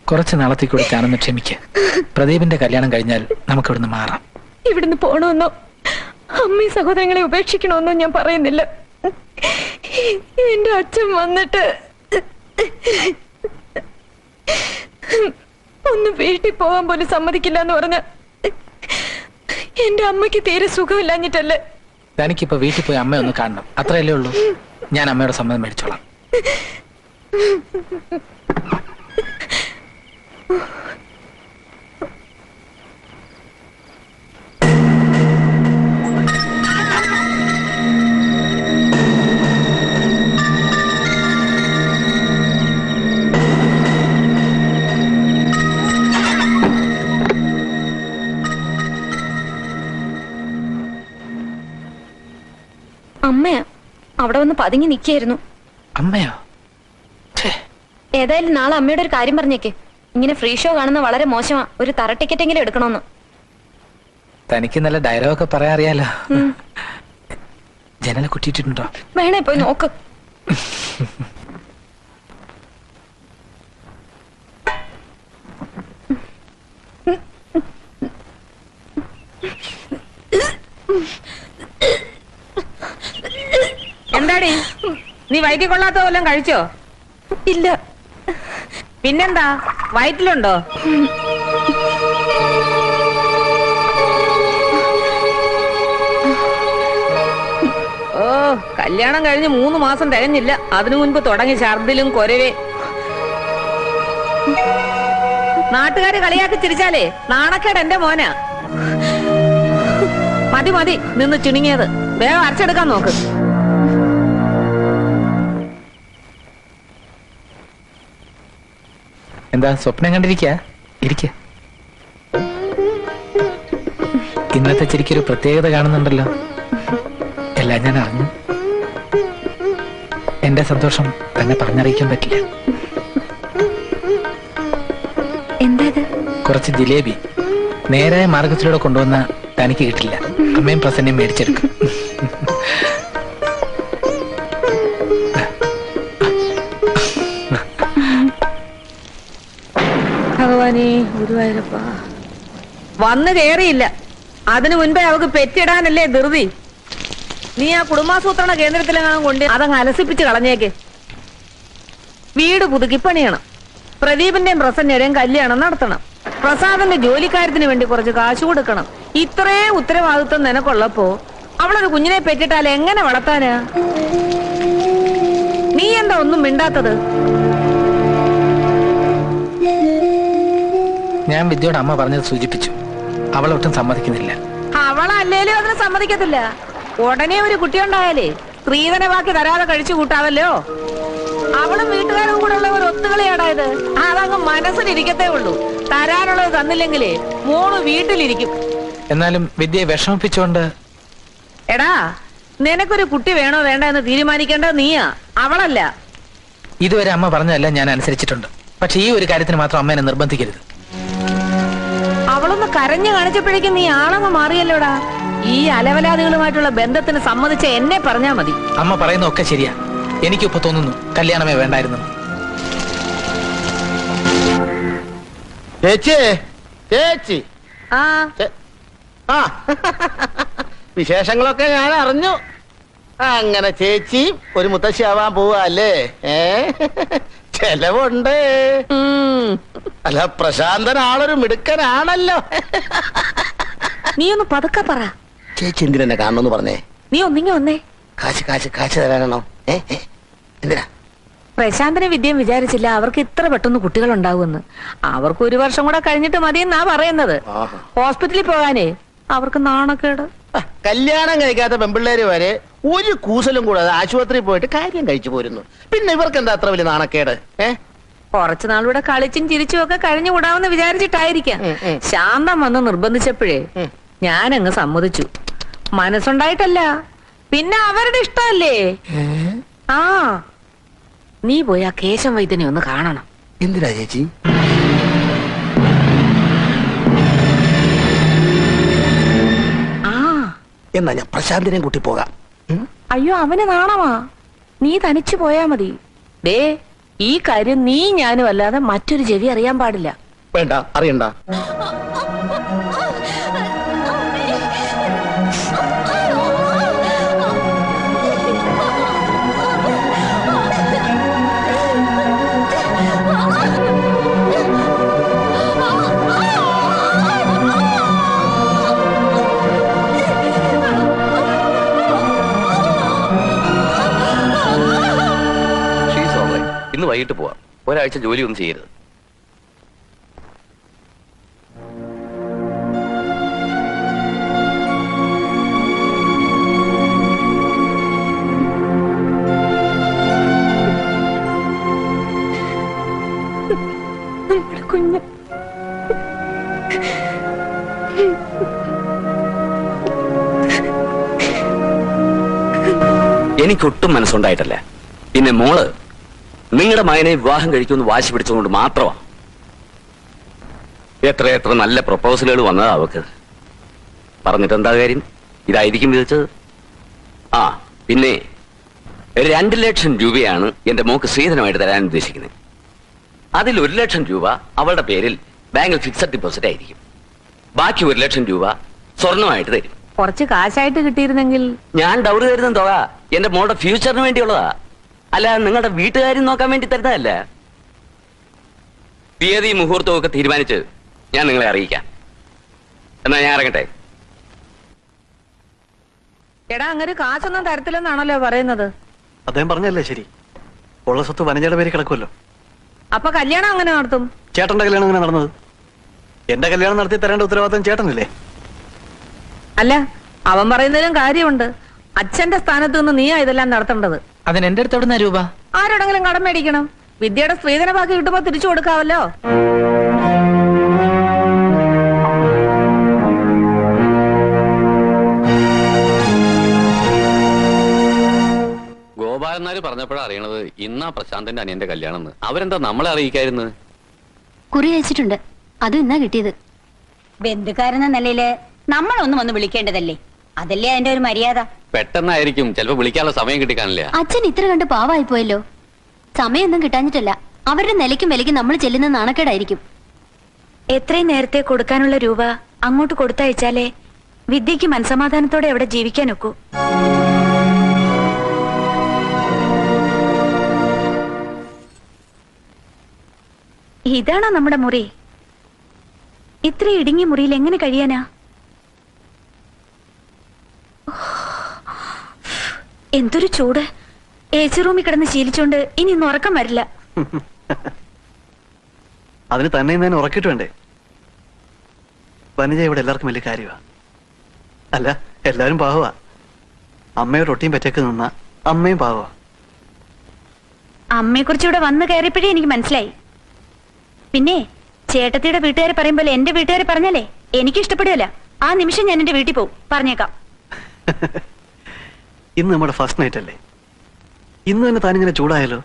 കുറച്ച് നാളത്തേക്ക് കൂടി ഞാനൊന്ന് ക്ഷമിക്ക. പ്രദീപിന്റെ കല്യാണം കഴിഞ്ഞാൽ നമുക്ക് ഇവിടുന്ന് മാറാം. ഇവിടുന്ന് പോണമെന്നോ അമ്മയും സഹോദരങ്ങളെ ഉപേക്ഷിക്കണമെന്നോ ഞാൻ പറയുന്നില്ല. എന്റെ അച്ഛൻ വന്നിട്ട് ഒന്ന് വീട്ടിൽ പോകാൻ പോലും സമ്മതിക്കില്ല എന്ന് പറഞ്ഞ എന്റെ അമ്മയ്ക്ക് തീരെ സുഖമില്ലാഞ്ഞിട്ടല്ലേ. തനിക്കിപ്പോ വീട്ടിൽ പോയി അമ്മ ഒന്ന് കാണണം, അത്രയല്ലേ ഉള്ളൂ. ഞാൻ അമ്മയുടെ സമ്മതം മേടിച്ചോളാം. അമ്മയാ അവിടെ വന്ന് പതുങ്ങി നിൽക്കായിരുന്നു. അമ്മയോ? ഏതായാലും നാളെ അമ്മയുടെ ഒരു കാര്യം പറഞ്ഞേക്ക്. ഇങ്ങനെ ഫ്രീ ഷോ കാണുന്ന വളരെ മോശമാ. ഒരു തറ ടിക്കറ്റ് എങ്കിലും എടുക്കണമെന്ന്. തനിക്ക് നല്ല ഡയലോഗൊക്കെ പറയാൻ അറിയാലോ. ജനല കുറ്റിയിട്ടുണ്ടോ? വേണേ പോയി നോക്ക്. എന്താടി നീ വയറ്റിൽ കൊള്ളാത്ത വല്ലതും കഴിച്ചോ? ഇല്ല. പിന്നെന്താ, വയറ്റിലുണ്ടോ? ഓ, കല്യാണം കഴിഞ്ഞ് 3 മാസം തികഞ്ഞില്ല, അതിനു മുൻപ് തുടങ്ങി ഛർദിലും കൊരവേ. നാട്ടുകാര് കളിയാക്കി ചിരിച്ചാലേ നാണക്കേട് എന്റെ മോനാ. മതി മതി നിന്ന് ചിണുങ്ങിയത്, വേഗം അരച്ചെടുക്കാൻ നോക്ക്. എന്താ സ്വപ്നം കണ്ടിരിക്കാ? ഇരിക്ക. ഇന്നത്തെ ചിരിക്കൊരു പ്രത്യേകത കാണുന്നുണ്ടല്ലോ. എല്ലാം ഞാൻ അറിഞ്ഞു. എന്റെ സന്തോഷം തന്നെ പറഞ്ഞറിയിക്കാൻ പറ്റില്ല. എന്താ? കുറച്ച് ജിലേബി നേരായ മാർഗത്തിലൂടെ കൊണ്ടുവന്ന തനിക്ക് കിട്ടില്ല. അമ്മയും പ്രസന്നയും മേടിച്ചെടുക്കും. ഭഗവാനേ ഗുരുവായൂരപ്പ, വന്ന് കേറിയില്ല, അതിനു മുൻപേ അവക്ക് പെറ്റിടാനല്ലേ ധൃതി. നീ ആ കുടുംബാസൂത്രണ കേന്ദ്രത്തിലെങ്ങാനും കൊണ്ട് അതങ്ങ് അലസിപ്പിച്ച് കളഞ്ഞേക്ക്. വീട് പുതുക്കിപ്പണിയണം. പ്രദീപിന്റെയും പ്രസന്നയുടെയും കല്യാണം നടത്തണം. പ്രസാദന്റെ ജോലിക്കാര്യത്തിന് വേണ്ടി കുറച്ച് കാശ് കൊടുക്കണം. ഇത്രയും ഉത്തരവാദിത്വം നിനക്കുള്ളപ്പോ അവളൊരു കുഞ്ഞിനെ പെറ്റിട്ടാൽ എങ്ങനെ വളർത്താനാ? നീ എന്താ ഒന്നും മിണ്ടാത്തത്? ഞാൻ വിദ്യയോട് അമ്മ പറഞ്ഞത് സൂചിപ്പിച്ചു. അവളൊട്ടും സമ്മതിക്കുന്നില്ല. അവളല്ലേലും അതിന് സമ്മതിക്കത്തില്ല. ഉടനെ ഒരു കുട്ടിയുണ്ടായാലേ സ്ത്രീധന ബാക്കി തരാതെ കഴിച്ചു കൂട്ടാവല്ലോ. അവളും വീട്ടുകാരും കൂടെ ഉള്ള ഒരു ഒത്തുകളിയാടായത്. അതങ്ങ് മനസ്സിലിരിക്കത്തേ ഉള്ളൂ. തരാനുള്ളത് തന്നില്ലെങ്കിലേ മോള് വീട്ടിലിരിക്കും. എന്നാലും വിദ്യയെ വിഷമിപ്പിച്ചുകൊണ്ട്. എടാ, നിനക്കൊരു കുട്ടി വേണോ വേണ്ട എന്ന് തീരുമാനിക്കേണ്ടത് നീയാ, അവളല്ല. ഇതുവരെ അമ്മ പറഞ്ഞതല്ല ഞാൻ അനുസരിച്ചിട്ടുണ്ട്. പക്ഷെ ഈ ഒരു കാര്യത്തിന് മാത്രം അമ്മേനെ നിർബന്ധിക്കരുത്. അവളൊന്ന് കരഞ്ഞു കാണിച്ചപ്പോഴേക്കും നീ ആളങ്ങ് മാറിയല്ലോടാ. ഈ അലവലാദികളുമായിട്ടുള്ള ബന്ധത്തിന് സമ്മതിച്ച എന്നെ പറഞ്ഞാ മതി. അമ്മ പറയുന്ന ഒക്കെ ശരിയാ. എനിക്കിപ്പോ തോന്നുന്നു കല്യാണമേ വേണ്ടായിരുന്നു. ചേച്ചി ചേച്ചി ആ വിശേഷങ്ങളൊക്കെ ഞാൻ അറിഞ്ഞു. അങ്ങനെ ചേച്ചി ഒരു മുത്തശ്ശിയാവാൻ പോവാ അല്ലേ? ചെലവുണ്ട്. അല്ല, പ്രശാന്തൻ ആളൊരു മിടുക്കനാണല്ലോ. നീ ഒന്ന് പതുക്കെ പറ. ചേച്ചി എന്തിനെന്നെ കാണണമെന്ന് പറഞ്ഞേ? നീ ഒന്നിങ്ങി വന്നേ. കാശ് കാശ് കാശ് തരാനാണോ? എന്തിനാ? പ്രശാന്തനെ വിദ്യം വിചാരിച്ചില്ല അവർക്ക് ഇത്ര പെട്ടെന്ന് കുട്ടികൾ ഉണ്ടാവുമെന്ന്. അവർക്ക് 1 വർഷം കൂടെ കഴിഞ്ഞിട്ട് മതിയെന്നാ പറയുന്നത്. ഹോസ്പിറ്റലിൽ പോകാനേ അവർക്ക് നാണക്കേട്. കല്യാണം കഴിക്കാത്ത പെമ്പിള്ളേര് വരെ ഒരു കൂസലും കൂടാതെ ആശുപത്രിയിൽ പോയിട്ട് കാര്യം കഴിച്ചു പോരുന്നു. പിന്നെ ഇവർക്ക് എന്താ അത്ര വലിയ നാണക്കേട്? കുറച്ചു നാളൂടെ കളിച്ചും ചിരിച്ചും ഒക്കെ കഴിഞ്ഞു കൂടാമെന്ന് വിചാരിച്ചിട്ടായിരിക്കാം. ശാന്തം വന്ന് നിർബന്ധിച്ചപ്പോഴേ ഞാനങ്ങ് സമ്മതിച്ചു. മനസ്സുണ്ടായിട്ടല്ല, പിന്നെ അവരുടെ ഇഷ്ടമല്ലേ. ആ, നീ പോയി ആ കേശം വൈദ്യനെ ഒന്ന് കാണണം. എന്തിനാ ചേച്ചി? ആ, എന്നാ ഞാൻ പ്രശാന്തിനെയും കൂട്ടി പോകാം. അയ്യോ, അവന് നാണമാ. നീ തനിച്ചു പോയാ മതി. ദേ, ഈ കാര്യം നീ ഞാനും അല്ലാതെ മറ്റൊരു ചെവി അറിയാൻ പാടില്ല. വേണ്ട, അറിയണ്ട. ഇന്ന് വൈകിട്ട് പോവാം. ഒരാഴ്ച ജോലി ഒന്നും ചെയ്യരുത്. കുഞ്ഞ് എനിക്കൊട്ടും മനസ്സുണ്ടായിട്ടല്ല. പിന്നെ മോള് നിങ്ങളുടെ മകനെ വിവാഹം കഴിക്കുമെന്ന് വാശി പിടിച്ചതുകൊണ്ട് മാത്രമാണ്. എത്ര നല്ല പ്രപ്പോസലുകൾ വന്നതാ അവക്ക്. പറഞ്ഞിട്ട് എന്താ കാര്യം? ഇതായിരിക്കും വിധിച്ചത്. ആ പിന്നെ 2 ലക്ഷം രൂപയാണ് എന്റെ മോക്ക് സ്ത്രീധനമായിട്ട് തരാൻ ഉദ്ദേശിക്കുന്നത്. അതിൽ 1 ലക്ഷം രൂപ അവളുടെ പേരിൽ ബാങ്കിൽ ഫിക്സഡ് ഡെപ്പോസിറ്റ് ആയിരിക്കും. ബാക്കി 1 ലക്ഷം രൂപ സ്വർണമായിട്ട് തരും. കുറച്ച് കാശായിട്ട് കിട്ടിയിരുന്നെങ്കിൽ. ഞാൻ ഡൗറി തരുന്ന തുക എന്റെ മോളുടെ ഫ്യൂച്ചറിന് വേണ്ടിയുള്ളതാ, അല്ല നിങ്ങളുടെ വീട്ടുകാരും നോക്കാൻ വേണ്ടി തരുന്നതല്ല. തീയതി മുഹൂർത്തവും ഒക്കെ തീരുമാനിച്ച് ഞാൻ നിങ്ങളെ അറിയിക്കാം. എന്നാ ഞാൻ ഇറങ്ങട്ടെ. എടാ, അങ്ങനെ കാശൊന്നും തരത്തില്ലെന്നാണല്ലോ പറയുന്നത്. അദ്ദേഹം പറഞ്ഞല്ലേ ശരി. ഉള്ള സ്വത്ത് വനജയുടെ പേര് കിടക്കുമല്ലോ. അപ്പൊ കല്യാണം അങ്ങനെ നടത്തും? ചേട്ടന്റെ കല്യാണം അങ്ങനെ നടന്നത്? എന്റെ കല്യാണം നടത്തി തരേണ്ട ഉത്തരവാദിത്തം ചേട്ടനല്ലേ? അല്ല, അവൻ പറയുന്നതിലും കാര്യമുണ്ട്. അച്ഛന്റെ സ്ഥാനത്ത് നിന്ന് നീയാ ഇതെല്ലാം നടത്തേണ്ടത്. അതിന് എന്റെ അടുത്ത് എവിടുന്ന രൂപ? ആരോടെങ്കിലും കടം മേടിക്കണം. വിദ്യയുടെ സ്ത്രീധന ബാക്കി കിട്ടുമ്പോ തിരിച്ചു കൊടുക്കാവല്ലോ. ഗോപാലന്മാര് പറഞ്ഞപ്പോഴാണ് അറിയണത് ഇന്നാ പ്രശാന്തന്റെ അനിയന്റെ കല്യാണം. അവരെന്താ നമ്മളെ അറിയിക്കായിരുന്നു? കുറി അയച്ചിട്ടുണ്ട്, അതും ഇന്നാ കിട്ടിയത്. ബന്ധുക്കാരെന്ന നിലയില് നമ്മളൊന്നും വന്ന് വിളിക്കേണ്ടതല്ലേ? അതല്ലേ അതിന്റെ ഒരു മര്യാദ. പെട്ടെന്നായിരിക്കും, ചിലപ്പോ വിളിക്കാനുള്ള സമയം കിട്ടിക്കാണില്ല. അച്ഛൻ ഇത്ര കണ്ട് പാവായി പോയല്ലോ. സമയമൊന്നും കിട്ടാഞ്ഞിട്ടല്ല, അവരുടെ നിലയ്ക്കും വിലയ്ക്കും നമ്മൾ ചെല്ലുന്ന നാണക്കേടായിരിക്കും. എത്രയും നേരത്തെ കൊടുക്കാനുള്ള രൂപ അങ്ങോട്ട് കൊടുത്തയച്ചാലേ വിദ്യക്ക് മനസമാധാനത്തോടെ അവിടെ ജീവിക്കാനൊക്കൂ. ഇതാണോ നമ്മുടെ മുറി? ഇത്ര ഇടുങ്ങിയ മുറിയിൽ എങ്ങനെ കഴിയാനാ? എന്തൊരു ചൂട്! ഏസി റൂമിൽ കിടന്ന് ശീലിച്ചോണ്ട് ഇനി ഇന്ന് ഉറക്കം വരില്ല. അതിന് തന്നെ ഞാൻ ഉറക്കിട്ട് വേണ്ടേ? വനജ ഇവിടെ എല്ലാവർക്കും വലിയ കാര്യമാ. അല്ല, എല്ലാവരും പാവമാ. അമ്മയോട് ഒട്ടിയും പറ്റേക്ക് നിന്ന അമ്മയും പാവമാ. അമ്മയെ കുറിച്ച് ഇവിടെ വന്ന് കയറിയപ്പോഴേ എനിക്ക് മനസ്സിലായി. പിന്നെ ചേട്ടത്തിയുടെ വീട്ടുകാരെ പറയുമ്പോൾ എന്റെ വീട്ടുകാരെ പറഞ്ഞാലേ എനിക്ക് ഇഷ്ടപ്പെടുകയല്ല. ആ നിമിഷം ഞാൻ എന്റെ വീട്ടിൽ പോകും, പറഞ്ഞേക്കാം. ഇന്ന് നമ്മുടെ ഫസ്റ്റ് നൈറ്റ് അല്ലേ? ഇന്ന് തന്നെ താനിങ്ങനെ ചൂടായാലോ?